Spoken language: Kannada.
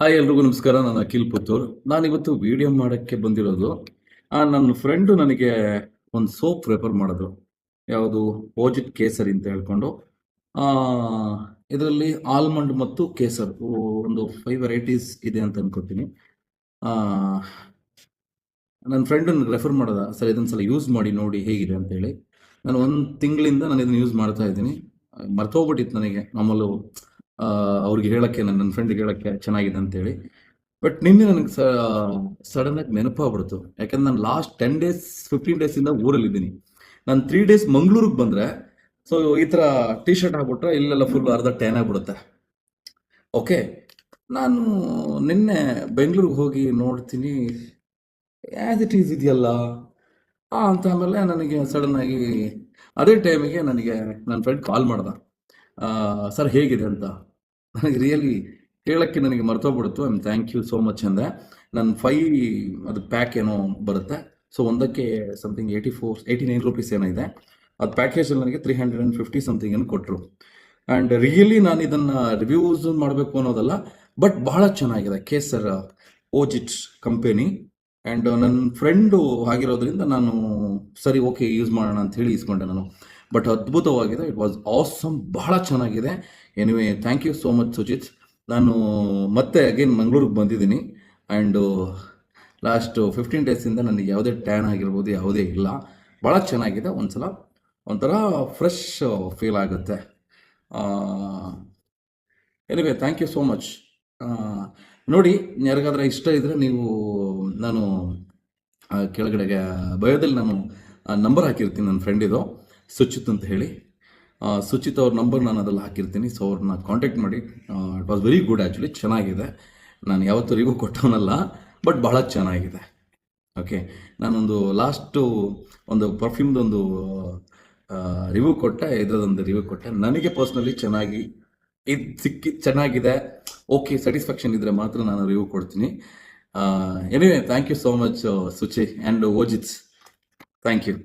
ಹಾಯ್ ಎಲ್ರಿಗೂ ನಮಸ್ಕಾರ. ನಾನು ಅಖಿಲ್ ಪುತ್ತೂರ್. ನಾನಿವತ್ತು ವಿಡಿಯೋ ಮಾಡೋಕ್ಕೆ ಬಂದಿರೋದು. ನನ್ನ ಫ್ರೆಂಡು ನನಗೆ ಒಂದು ಸೋಪ್ ರೆಫರ್ ಮಾಡಿದ್ರು. ಯಾವುದು ಓಜಿಟ್ ಕೇಸರಿ ಅಂತ ಹೇಳ್ಕೊಂಡು. ಇದರಲ್ಲಿ ಆಲ್ಮಂಡ್ ಮತ್ತು ಕೇಸರ್ ಒಂದು 5 ವೆರೈಟೀಸ್ ಇದೆ ಅಂತ ಅನ್ಕೋತೀನಿ. ನನ್ನ ಫ್ರೆಂಡ್ ರೆಫರ್ ಮಾಡೋದ, ಸರ್ ಇದೊಂದ್ಸಲ ಯೂಸ್ ಮಾಡಿ ನೋಡಿ ಹೇಗಿದೆ ಅಂತೇಳಿ. ನಾನು 1 ತಿಂಗಳಿಂದ ನಾನು ಇದನ್ನು ಯೂಸ್ ಮಾಡ್ತಾ ಇದ್ದೀನಿ. ಮರ್ತೋಗ್ಬಿಟ್ಟಿತ್ತು ನನಗೆ ನಮ್ಮಲ್ಲೂ ಅವ್ರಿಗೆ ಹೇಳೋಕ್ಕೆ, ನನ್ನ ಫ್ರೆಂಡ್ಗೆ ಹೇಳೋಕ್ಕೆ ಚೆನ್ನಾಗಿದೆ ಅಂತೇಳಿ. ಬಟ್ ನಿನ್ನೆ ನನಗೆ ಸಡನ್ನಾಗಿ ನೆನಪಾಗ್ಬಿಡ್ತು. ಯಾಕಂದ್ರೆ ನಾನು ಲಾಸ್ಟ್ 10 ಡೇಸ್ 15 ಡೇಸಿಂದ ಊರಲ್ಲಿದ್ದೀನಿ. ನಾನು 3 ಡೇಸ್ ಮಂಗಳೂರಿಗೆ ಬಂದರೆ, ಸೊ ಈ ಥರ ಟಿ ಶರ್ಟ್ ಹಾಕ್ಬಿಟ್ರೆ ಇಲ್ಲೆಲ್ಲ ಫುಲ್ ಅರ್ಧ ಟ್ಯಾನ್ ಆಗಿಬಿಡುತ್ತೆ. ಓಕೆ, ನಾನು ನಿನ್ನೆ ಬೆಂಗಳೂರಿಗೆ ಹೋಗಿ ನೋಡ್ತೀನಿ, ಆ್ಯಸ್ ಇಟ್ ಈಸ್ ಇದೆಯಲ್ಲ ಅಂತ. ಆಮೇಲೆ ನನಗೆ ಸಡನ್ನಾಗಿ ಅದೇ ಟೈಮಿಗೆ ನನಗೆ ನನ್ನ ಫ್ರೆಂಡ್ ಕಾಲ್ ಮಾಡ್ದ, ಸರ್ ಹೇಗಿದೆ ಅಂತ. ನನಗೆ ರಿಯಲಿ ಹೇಳೋಕ್ಕೆ ನನಗೆ ಮರ್ತೋಗ್ಬಿಡ್ತು. ಥ್ಯಾಂಕ್ ಯು ಸೋ ಮಚ್ ಅಂದೆ. ನನ್ನ 5 ಅದು ಪ್ಯಾಕ್ ಏನೋ ಬರುತ್ತೆ. ಸೊ ಒಂದಕ್ಕೆ ಸಮಥಿಂಗ್ 89 ರುಪೀಸ್ ಏನೋ ಇದೆ. ಅದು ಪ್ಯಾಕೇಜಲ್ಲಿ ನನಗೆ 350 ಸಮಥಿಂಗ್ ಏನು ಕೊಟ್ಟರು. ಆ್ಯಂಡ್ ರಿಯಲಿ ನಾನು ಇದನ್ನು ರಿವ್ಯೂಸ್ ಮಾಡಬೇಕು ಅನ್ನೋದಲ್ಲ, ಬಟ್ ಬಹಳ ಚೆನ್ನಾಗಿದೆ ಕೇಸರ್ ಓಜಿಟ್ ಕಂಪೆನಿ. ಆ್ಯಂಡ್ ನನ್ನ ಫ್ರೆಂಡು ಆಗಿರೋದ್ರಿಂದ ನಾನು ಸರಿ ಓಕೆ ಯೂಸ್ ಮಾಡೋಣ ಅಂತ ಹೇಳಿ ಇಸ್ಕೊಂಡೆ ನಾನು. ಬಟ್ ಅದ್ಭುತವಾಗಿದೆ. ಇಟ್ ವಾಸ್ ಆಸಮ್, ಬಹಳ ಚೆನ್ನಾಗಿದೆ. Anyway thank you so much Sujith. ನಾನು ಮತ್ತೆ ಅಗೇನ್ ಮಂಗಳೂರಿಗೆ ಬಂದಿದ್ದೀನಿ. ಆ್ಯಂಡು ಲಾಸ್ಟ್ 15 ಡೇಸಿಂದ ನನಗೆ ಯಾವುದೇ ಟ್ಯಾನ್ ಆಗಿರ್ಬೋದು ಯಾವುದೇ ಇಲ್ಲ. ಭಾಳ ಚೆನ್ನಾಗಿದೆ. ಒಂಥರ ಫ್ರೆಶ್ ಫೀಲ್ ಆಗುತ್ತೆ. Anyway thank you so much. ನೋಡಿ, ಯಾರಿಗಾದ್ರೆ ಇಷ್ಟ ಇದ್ದರೆ ನೀವು, ನಾನು ಕೆಳಗಡೆಗೆ ಬಯೋದಲ್ಲಿ ನಾನು ನಂಬರ್ ಹಾಕಿರ್ತೀನಿ ನನ್ನ ಫ್ರೆಂಡಿದು, ಸುಚಿತ್ ಅಂತ ಹೇಳಿ. ಸುಚಿತ್ ಅವ್ರ ನಂಬರ್ ನಾನು ಅದೆಲ್ಲ ಹಾಕಿರ್ತೀನಿ. ಸೊ ಅವ್ರನ್ನ ಕಾಂಟ್ಯಾಕ್ಟ್ ಮಾಡಿ. It was very good actually, ಚೆನ್ನಾಗಿದೆ. ನಾನು ಯಾವತ್ತೂ ರಿವ್ಯೂ ಕೊಟ್ಟವನಲ್ಲ, ಬಟ್ ಭಾಳ ಚೆನ್ನಾಗಿದೆ. ಓಕೆ, ನಾನೊಂದು ಲಾಸ್ಟು ಒಂದು ಪರ್ಫ್ಯೂಮ್ದೊಂದು ರಿವ್ಯೂ ಕೊಟ್ಟೆ, ಇದರದೊಂದು ರಿವ್ಯೂ ಕೊಟ್ಟೆ. ನನಗೆ ಪರ್ಸ್ನಲಿ ಚೆನ್ನಾಗಿದೆ. ಓಕೆ, ಸ್ಯಾಟಿಸ್ಫ್ಯಾಕ್ಷನ್ ಇದ್ದರೆ ಮಾತ್ರ ನಾನು ರಿವ್ಯೂ ಕೊಡ್ತೀನಿ. Anyway thank you so much Suchi and Ojit. Thank you.